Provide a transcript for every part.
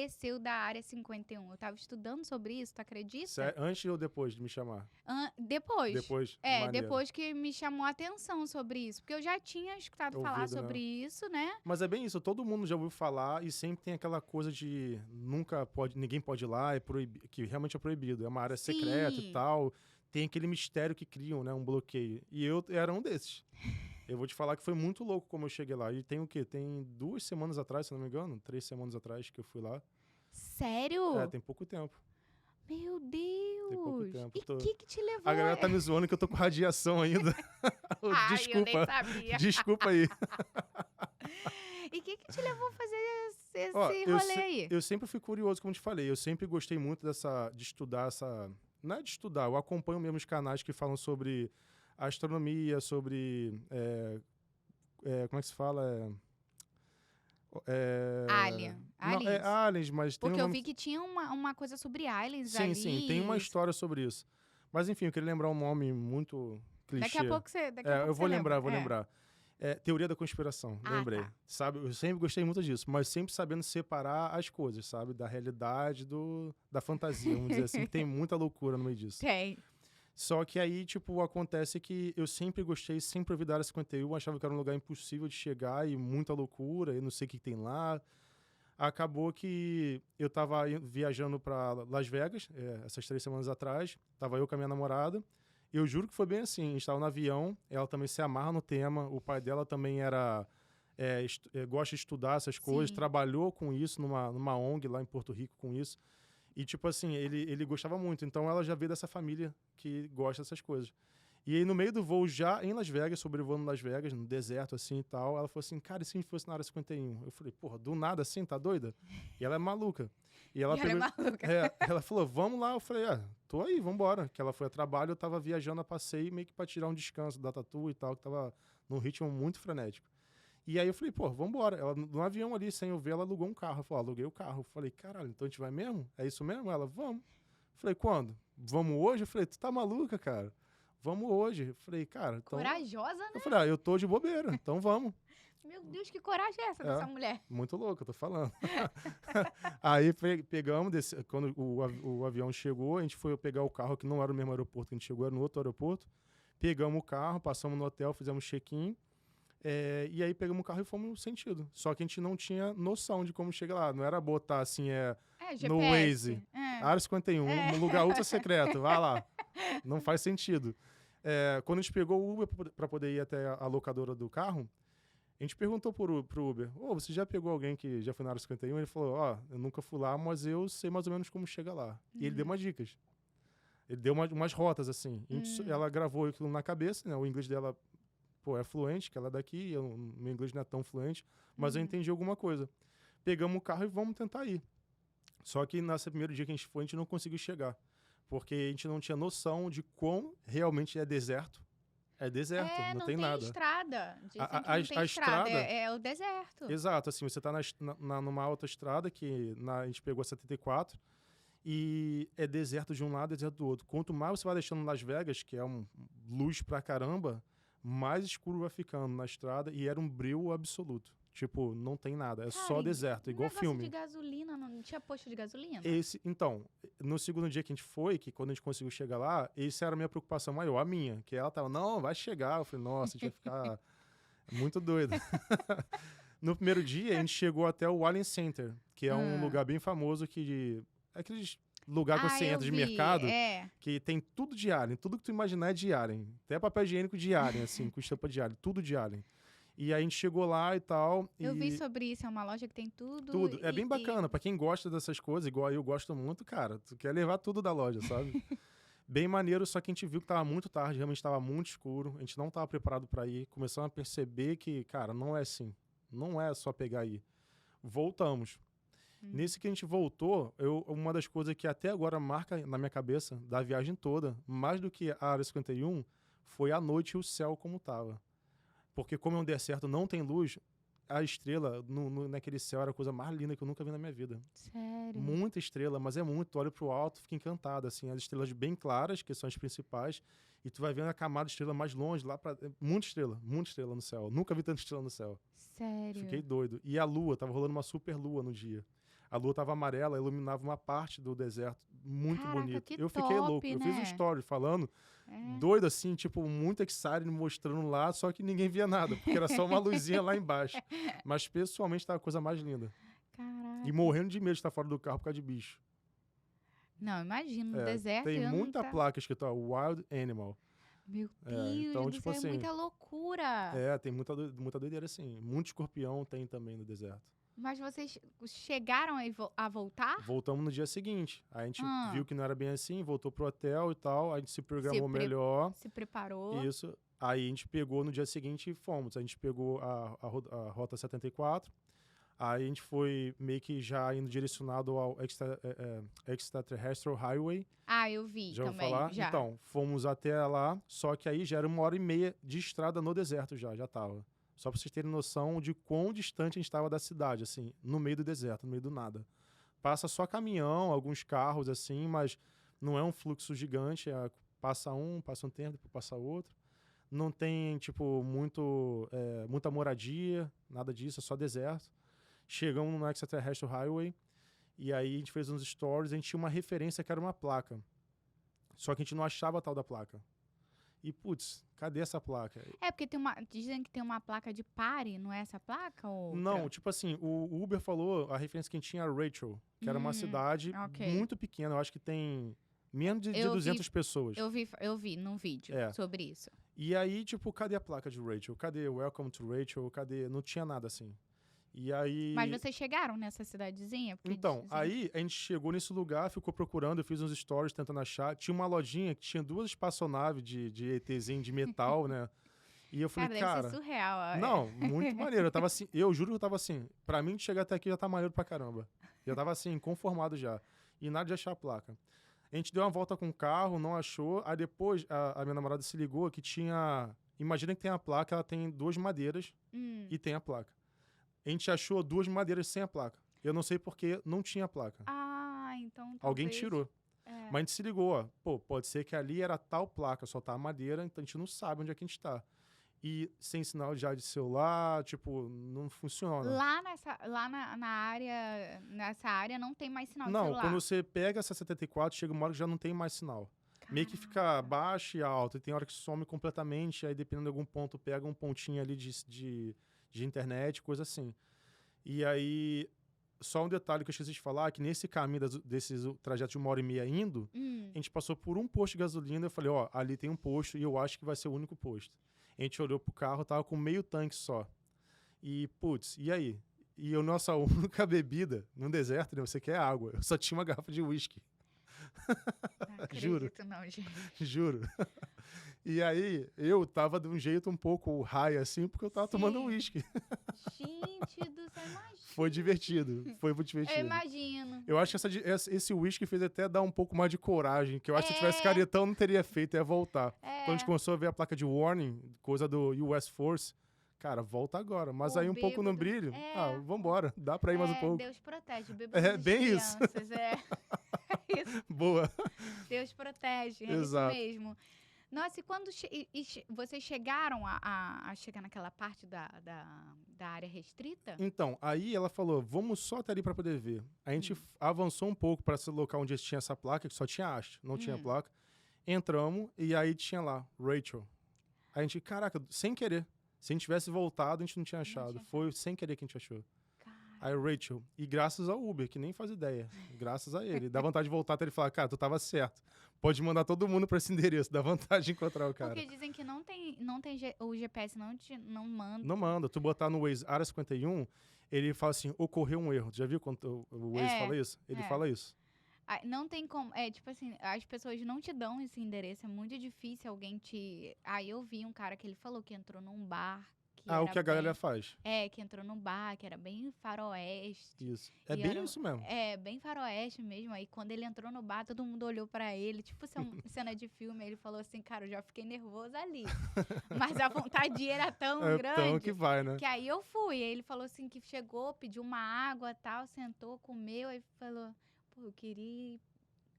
apareceu da Área 51. Eu tava estudando sobre isso, tu acredita? Antes ou depois de me chamar? Depois. Depois? Maneiro. Depois que me chamou a atenção sobre isso. Porque eu já tinha escutado falar sobre isso, né? Mas é bem isso, todo mundo já ouviu falar e sempre tem aquela coisa de ninguém pode ir lá, que realmente é proibido. É uma área secreta e tal. Tem aquele mistério que criam, né? Um bloqueio. E eu era um desses. Eu vou te falar que foi muito louco como eu cheguei lá. E tem o quê? Tem 2 semanas atrás, se não me engano. 3 semanas atrás que eu fui lá. Sério? Tem pouco tempo. Meu Deus! Tem pouco tempo. E o que te levou? A galera tá me zoando que eu tô com radiação ainda. Desculpa. Eu nem sabia. Desculpa aí. E o que te levou a fazer esse rolê aí? Eu sempre fui curioso, como te falei. Eu sempre gostei muito de estudar essa... Não é de estudar, eu acompanho mesmo os canais que falam sobre astronomia, sobre... como é que se fala? Aliens. Não, aliens, mas tem Porque eu vi que tinha uma coisa sobre aliens ali. Sim, tem uma história sobre isso. Mas enfim, eu queria lembrar um nome muito clichê. Daqui a pouco você eu vou lembrar. Teoria da conspiração, lembrei. Tá. Sabe, eu sempre gostei muito disso, mas sempre sabendo separar as coisas, sabe? Da realidade, da fantasia, vamos dizer assim, que tem muita loucura no meio disso. Tem. Só que aí, tipo, acontece que eu sempre gostei, sempre ouvi da Área 51, achava que era um lugar impossível de chegar e muita loucura, eu não sei o que tem lá. Acabou que eu tava viajando para Las Vegas, essas 3 semanas atrás, tava eu com a minha namorada, eu juro que foi bem assim, a gente tava no avião, ela também se amarra no tema, o pai dela também gosta de estudar essas coisas, trabalhou com isso numa ONG lá em Porto Rico com isso. E, tipo assim, ele gostava muito. Então, ela já veio dessa família que gosta dessas coisas. E aí, no meio do voo, já em Las Vegas, sobrevoando Las Vegas, no deserto, assim, e tal, ela falou assim, cara, e se a gente fosse na Área 51? Eu falei, porra, do nada assim, tá doida? E ela é maluca. Ela é maluca. Ela falou, vamos lá. Eu falei, tô aí, vambora. Que ela foi a trabalho, eu tava viajando a passeio, meio que pra tirar um descanso da tatu e tal, que tava num ritmo muito frenético. E aí eu falei, pô, vambora. Ela, no avião ali, sem eu ver, ela alugou um carro. Eu falei, aluguei o carro. Eu falei, caralho, então a gente vai mesmo? É isso mesmo? Ela, vamos. Eu falei, quando? Vamos hoje? Eu falei, tu tá maluca, cara? Vamos hoje. Eu falei, cara... Então... Corajosa, né? Eu falei, eu tô de bobeira, então vamos. Meu Deus, que coragem é essa dessa mulher? Muito louca, eu tô falando. Aí pegamos, quando o avião chegou, a gente foi pegar o carro, que não era o mesmo aeroporto que a gente chegou, era no outro aeroporto. Pegamos o carro, passamos no hotel, fizemos check-in. E aí pegamos o carro e fomos no sentido. Só que a gente não tinha noção de como chegar lá. Não era botar assim, no Waze. Área 51, um lugar ultra secreto, vai lá. Não faz sentido. Quando a gente pegou o Uber para poder ir até a locadora do carro, a gente perguntou pro Uber, você já pegou alguém que já foi na Área 51? Ele falou, eu nunca fui lá, mas eu sei mais ou menos como chega lá. E ele deu umas dicas. Ele deu umas rotas, assim. Ela gravou aquilo na cabeça, né? O inglês dela... é fluente, que ela é daqui, meu inglês não é tão fluente, mas eu entendi alguma coisa. Pegamos o carro e vamos tentar ir. Só que nesse primeiro dia que a gente foi, a gente não conseguiu chegar. Porque a gente não tinha noção de quão realmente é deserto. É deserto, não tem nada. Estrada. Dizem que não tem estrada. É o deserto. Exato, assim, você tá numa autoestrada, que a gente pegou a 74, e é deserto de um lado e deserto do outro. Quanto mais você vai deixando Las Vegas, que é luz pra caramba, mais escuro vai ficando na estrada e era um breu absoluto. Tipo, não tem nada, só deserto, igual filme. De gasolina, não tinha posto de gasolina? Então, no segundo dia que a gente foi, que quando a gente conseguiu chegar lá, essa era a minha preocupação maior, a minha, que ela tava, não, vai chegar. Eu falei, nossa, a gente vai ficar muito doido. No primeiro dia, a gente chegou até o Alien Center, que é um lugar bem famoso aqueles lugar que você entra de mercado, que tem tudo de Alien, tudo que tu imaginar é de Alien. Até papel higiênico de Alien, assim, com estampa de Alien, tudo de Alien. E aí a gente chegou lá e tal. Eu vi sobre isso, é uma loja que tem tudo. Tudo, é bem bacana, pra quem gosta dessas coisas, igual eu gosto muito, cara, tu quer levar tudo da loja, sabe? Bem maneiro, só que a gente viu que tava muito tarde, realmente tava muito escuro, a gente não tava preparado pra ir, começamos a perceber que, cara, não é assim, não é só pegar e ir. Voltamos. Nesse que a gente voltou, uma das coisas que até agora marca na minha cabeça, da viagem toda, mais do que a Área 51, foi a noite e o céu como tava. Porque como é um deserto, não tem luz, a estrela naquele céu era a coisa mais linda que eu nunca vi na minha vida. Sério? Muita estrela, mas é muito. Tu olha pro alto, fica encantado, assim. As estrelas bem claras, que são as principais, e tu vai vendo a camada de estrela mais longe, lá pra... Muita estrela no céu. Nunca vi tanta estrela no céu. Sério? Fiquei doido. E a lua, tava rolando uma super lua no dia. A lua tava amarela, iluminava uma parte do deserto. Muito Caraca, bonito. que Eu fiquei top, louco. Eu fiz um né? story falando, É. doido assim, tipo, muito excited, mostrando lá, só que ninguém via nada, porque era só uma luzinha lá embaixo. Mas pessoalmente tava a coisa mais linda. Caraca. E morrendo de medo de estar fora do carro por causa de bicho. Não, imagino, no deserto. Tem eu não muita tá- placa escrita, ó, Wild Animal. Meu É, Deus então, do tipo céu, assim, é muita loucura. tem muita doideira assim. Muito escorpião tem também no deserto. Mas vocês chegaram a voltar? Voltamos no dia seguinte. Aí a gente Ah. viu que não era bem assim, voltou pro hotel e tal. A gente se programou Se pre- melhor. Se preparou? Isso. Aí a gente pegou no dia seguinte e fomos. A gente pegou a Rota 74. Aí a gente foi meio que já indo direcionado ao Extraterrestrial Highway. Ah, eu vi Já ouviu também. falar? Já. Então, fomos até lá, só que aí já era 1h30 de estrada no deserto já tava. Só pra vocês terem noção de quão distante a gente estava da cidade, assim, no meio do deserto, no meio do nada. Passa só caminhão, alguns carros, assim, mas não é um fluxo gigante, passa um tempo, depois passa outro. Não tem, tipo, muita moradia, nada disso, é só deserto. Chegamos no Extraterrestrial Highway, e aí a gente fez uns stories, a gente tinha uma referência que era uma placa. Só que a gente não achava a tal da placa. E, putz, cadê essa placa? É, porque dizem que tem uma placa de pare, não é essa placa? Ou Não, tipo assim, o Uber falou, a referência que a gente tinha era Rachel, que era uma cidade ok. muito pequena, eu acho que tem menos de Eu 200 pessoas. Eu vi num vídeo sobre isso. E aí, tipo, cadê a placa de Rachel? Cadê Welcome to Rachel? Cadê? Não tinha nada assim. E aí... Mas vocês chegaram nessa cidadezinha? Porque Então, dizem- aí a gente chegou nesse lugar, ficou procurando, eu fiz uns stories tentando achar. Tinha uma lojinha que tinha 2 espaçonaves de ETzinho de metal, né? E eu falei, Cara, deve ser surreal. não, muito maneiro. Eu tava assim, eu juro que eu tava assim, pra mim de chegar até aqui já tá maneiro pra caramba. Já tava assim, conformado já. E nada de achar a placa. A gente deu uma volta com o carro, não achou. Aí depois a minha namorada se ligou que tinha. Imagina que tem a placa, ela tem 2 madeiras e tem a placa. A gente achou 2 madeiras sem a placa. Eu não sei porque não tinha a placa. Ah, então Alguém talvez- tirou. É. Mas a gente se ligou, ó. Pô, pode ser que ali era tal placa, só tá a madeira, então a gente não sabe onde é que a gente tá. E sem sinal já de celular, tipo, não funciona. Lá na área, nessa área não tem mais sinal de Não, celular. quando você pega essa 74, chega uma hora que já não tem mais sinal. Meio que fica baixo e alto, e tem hora que some completamente, aí dependendo de algum ponto, pega um pontinho ali de internet, coisa assim. E aí, só um detalhe que eu esqueci de falar, que nesse caminho desses trajetos de 1h30 indo, a gente passou por um posto de gasolina, eu falei, ó, ali tem um posto e eu acho que vai ser o único posto. A gente olhou pro carro, tava com meio tanque só. E, putz, e aí? E a nossa única bebida no deserto, né, você quer água. Eu só tinha uma garrafa de uísque. Não Juro. acredito não, gente. Juro. E aí, eu tava de um jeito um pouco high, assim, porque eu tava tomando Sim. uísque. Gente do céu, imagina. Foi divertido. Foi muito divertido. Eu imagino. Eu acho que esse whisky fez até dar um pouco mais de coragem, que eu acho que se tivesse caretão não teria feito, ia voltar. Quando a gente começou a ver a placa de warning, coisa do US Force, cara, volta agora. Mas O aí um pouco no bêbado. brilho, vambora, dá pra ir mais um pouco. Deus protege, bebês É, bem isso. crianças, é isso. Boa. Deus protege, é Exato. isso mesmo. Nossa, e quando vocês chegaram a chegar naquela parte da área restrita? Então, aí ela falou, vamos só até ali pra poder ver. A gente avançou um pouco pra esse local onde tinha essa placa, que só tinha haste, não tinha placa. Entramos e aí tinha lá, Rachel. A gente, caraca, sem querer. Se a gente tivesse voltado, a gente não tinha achado. Foi sem querer que a gente achou. Aí, Rachel. E graças ao Uber, que nem faz ideia. Graças a ele. Dá vontade de voltar até ele falar, cara, tu tava certo. Pode mandar todo mundo pra esse endereço. Dá vontade de encontrar o cara. Porque dizem que não tem o GPS não manda. Não manda. Tu botar no Waze Área 51, ele fala assim, ocorreu um erro. Tu já viu quando o Waze fala isso? Ele fala isso. Não tem como. É, tipo assim, as pessoas não te dão esse endereço. É muito difícil alguém te. Aí eu vi um cara que ele falou que entrou num bar. O que a galera faz. Que entrou num bar, que era bem faroeste. Isso. É bem isso mesmo. É, bem faroeste mesmo. Aí quando ele entrou no bar, todo mundo olhou pra ele, tipo cena de filme. Ele falou assim, cara, eu já fiquei nervoso ali. Mas a vontade era tão grande. Tão que vai, né? Que aí eu fui. Aí ele falou assim que chegou, pediu uma água e tal, sentou, comeu. Aí falou, pô, eu queria ir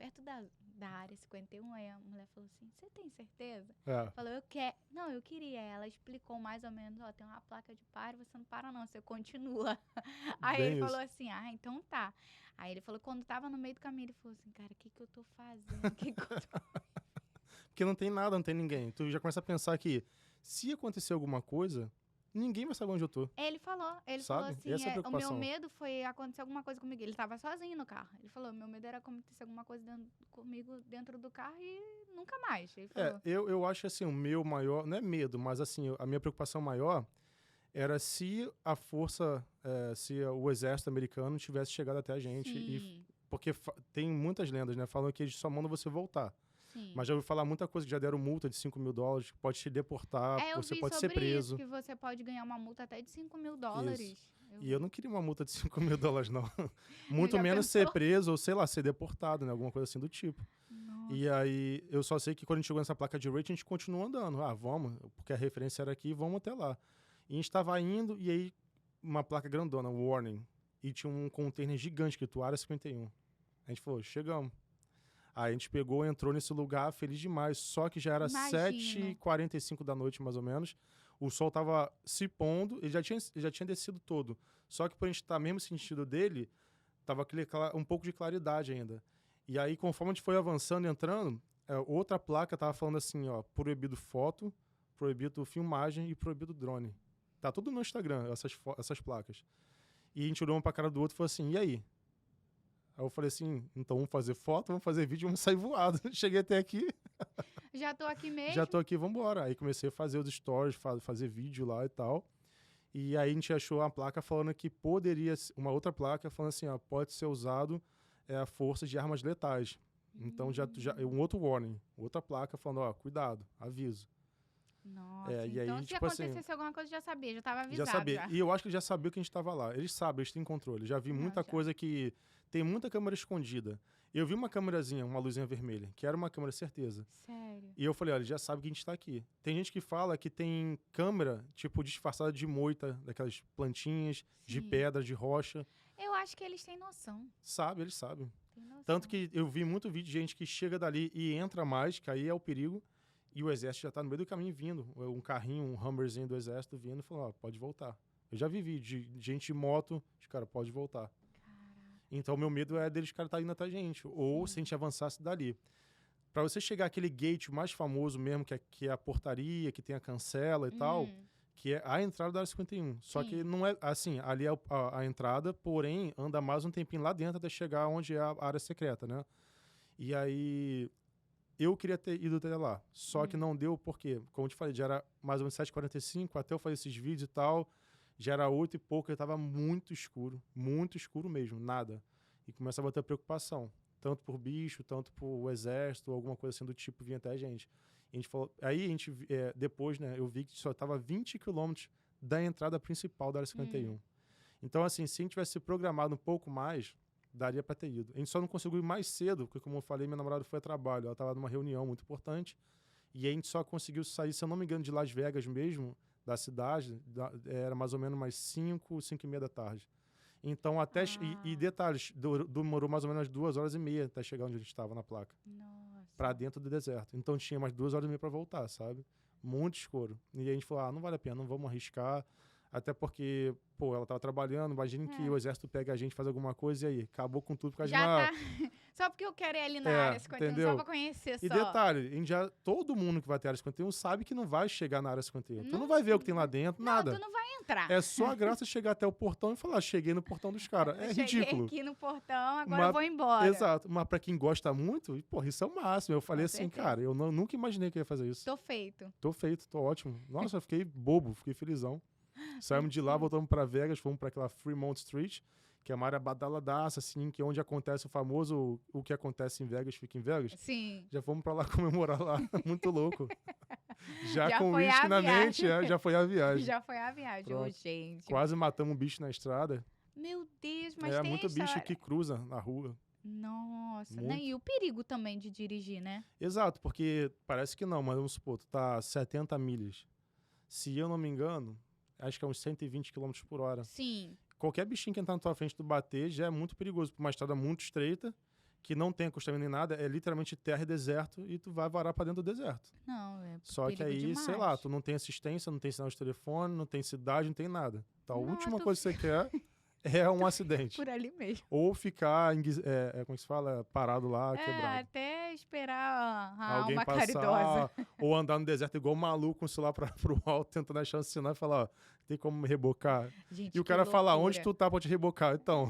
perto da área 51. Aí a mulher falou assim, você tem certeza? É. Falou, eu quero. Não, eu queria. Ela explicou mais ou menos, ó, tem uma placa de pare, você não para não, você continua. Aí ele Bem falou isso. assim, então tá. Aí ele falou, quando tava no meio do caminho, ele falou assim, cara, o que que eu tô fazendo? O que que eu tô... Porque não tem nada, não tem ninguém. Tu já começa a pensar que se acontecer alguma coisa, ninguém vai saber onde eu tô, Ele falou sabe? assim, Essa é a o meu preocupação. medo foi acontecer alguma coisa comigo. Ele tava sozinho no carro. Ele falou, meu medo era acontecer alguma coisa comigo dentro do carro e nunca mais. Ele falou, Eu acho assim, o meu maior, não é medo, mas assim, a minha preocupação maior era se a força, se o exército americano tivesse chegado até a gente. sim, Porque tem muitas lendas, né? Falam que eles só mandam você voltar. sim. Mas já ouvi falar muita coisa que já deram multa de $5.000, que pode te deportar, Eu você vi pode ser sobre preso. isso, que você pode ganhar uma multa até de $5.000. E eu não queria uma multa de $5.000, não. Muito Já menos pensou? ser preso ou, sei lá, ser deportado, né? Alguma coisa assim do tipo. Nossa. E aí, eu só sei que quando a gente chegou nessa placa de rate, a gente continuou andando. Vamos, porque a referência era aqui, vamos até lá. E a gente estava indo, e aí, uma placa grandona, warning. E tinha um container gigante escrito Área 51. A gente falou, chegamos. Aí a gente pegou, entrou nesse lugar, feliz demais. Só que já era Imagino. 7h45 da noite, mais ou menos. O sol tava se pondo, ele já tinha descido todo. Só que por a gente estar mesmo sentido dele, tava um pouco de claridade ainda. E aí, conforme a gente foi avançando e entrando, outra placa tava falando assim, ó, proibido foto, proibido filmagem e proibido drone. Tá tudo no Instagram, essas placas. E a gente olhou um pra cara do outro e falou assim, e aí? Aí eu falei assim, então vamos fazer foto, vamos fazer vídeo, vamos sair voado. Cheguei até aqui, Já tô aqui mesmo? já tô aqui, vamos embora. Aí comecei a fazer os stories, fazer vídeo lá e tal. E aí a gente achou uma placa falando que poderia, uma outra placa falando assim, ó, pode ser usado a força de armas letais. Então já um outro warning, outra placa falando, ó, cuidado, aviso. Nossa, E aí, então se tipo assim, acontecesse alguma coisa, já sabia, já tava já avisado. sabia. E eu acho que ele já sabia que a gente estava lá. Eles sabem, eles têm controle. Já vi Não, muita já. coisa que... Tem muita câmera escondida. Eu vi uma câmerazinha, uma luzinha vermelha, que era uma câmera, certeza. Sério. E eu falei, olha, ele já sabe que a gente tá aqui. Tem gente que fala que tem câmera, tipo, disfarçada de moita, daquelas plantinhas, de Sim. pedra, de rocha. Eu acho que eles têm noção. Sabe, eles sabem. Tem noção. Tanto que eu vi muito vídeo de gente que chega dali e entra mais, que aí é o perigo, e o exército já tá no meio do caminho vindo. Um carrinho, um Hummerzinho do exército vindo e falou, ó, pode voltar. Eu já vi vídeo de gente de moto, de cara, pode voltar. Então, meu medo é deles, cara, tá indo até a gente. Ou se a gente avançasse dali. Pra você chegar àquele gate mais famoso mesmo, que é a portaria, que tem a cancela e tal, que é a entrada da área 51. Só que não é, assim, ali é a entrada, porém, anda mais um tempinho lá dentro até chegar onde é a área secreta, né? E aí, eu queria ter ido até lá. Só que não deu, porque, como eu te falei, já era mais ou menos 7h45, até eu fazer esses vídeos e tal, já era 8 e pouco, eu tava muito escuro mesmo, nada. E começa a bater preocupação, tanto por bicho, tanto por exército, alguma coisa assim do tipo vinha até a gente. E a gente falou, aí a gente, depois, né, eu vi que só tava 20 quilômetros da entrada principal da área 51. Então, assim, se a gente tivesse programado um pouco mais, daria para ter ido. A gente só não conseguiu ir mais cedo, porque, como eu falei, minha namorada foi a trabalho, ela tava numa reunião muito importante, e a gente só conseguiu sair, se eu não me engano, de Las Vegas mesmo, da cidade, era mais ou menos umas 5h30 da tarde. Então, até... E detalhes, demorou mais ou menos 2h30 até chegar onde a gente estava na placa. Nossa. Pra dentro do deserto. Então, tinha mais 2h30 para voltar, sabe? Muito escuro. E a gente falou, não vale a pena, não vamos arriscar. Até porque, pô, ela tava trabalhando, imagine que o exército pega a gente, faz alguma coisa e aí, acabou com tudo por causa de uma... Já tá. Só porque eu quero ir ali na área 51, entendeu? só pra conhecer E só. detalhe, a gente todo mundo que vai ter área 51 sabe que não vai chegar na área 51. Tu não vai ver o que tem lá dentro, nada. Não, tu não vai entrar. É só a graça de chegar até o portão e falar, cheguei no portão dos caras. É Cheguei ridículo. aqui no portão, agora eu vou embora. Exato. Mas pra quem gosta muito, porra, isso é o máximo. Eu falei Com assim, certeza. cara, eu nunca imaginei que eu ia fazer isso. Tô feito. Tô feito, tô ótimo. Nossa, eu fiquei bobo, fiquei felizão. Saímos de lá, voltamos pra Vegas, fomos pra aquela Fremont Street, que é uma área badaladaça, assim, que é onde acontece o famoso, o que acontece em Vegas, fica em Vegas. Sim. Já fomos pra lá comemorar lá, muito louco. Já com foi uísque a na viagem. mente, já foi a viagem. Já foi a viagem, Pronto. gente. Quase matamos um bicho na estrada. Meu Deus, mas É tem muito bicho história. que cruza na rua. Nossa, Muito. né? E o perigo também de dirigir, né? Exato, porque parece que não, mas vamos supor, tu tá a 70 milhas. Se eu não me engano, acho que é uns 120 km por hora. Sim. Qualquer bichinho que entrar na tua frente tu bater já é muito perigoso, por uma estrada muito estreita, que não tem acostamento nem nada, é literalmente terra e deserto, e tu vai varar pra dentro do deserto. Não, é Só que perigo aí, sei lá, demais. tu não tem assistência, não tem sinal de telefone, não tem cidade, não tem nada. Então, a Não, última tu coisa que você quer é um acidente. Por ali mesmo. Ou ficar, como se fala, parado lá, quebrado. Até esperar a Alguém alma passar, caridosa. ou andar no deserto igual um maluco com o celular pro alto, tentando achar um sinal e falar, ó, tem como me rebocar? Gente, E o que cara fala, onde loucura. tu tá pra te rebocar? Então,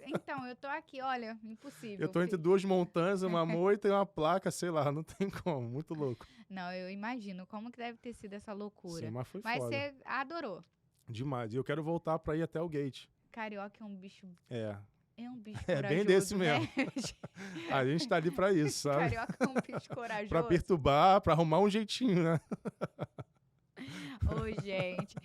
Então, eu tô aqui, olha, impossível. eu tô entre duas montanhas, uma moita e uma placa, sei lá, não tem como, muito louco. Não, eu imagino como que deve ter sido essa loucura. Sim, mas foi Mas foda. você adorou. Demais. E eu quero voltar pra ir até o gate. Carioca é um bicho É, corajoso, bem desse né? mesmo. A gente tá ali pra isso, sabe? Carioca é um bicho corajoso. Pra perturbar, pra arrumar um jeitinho, né? Ô, gente.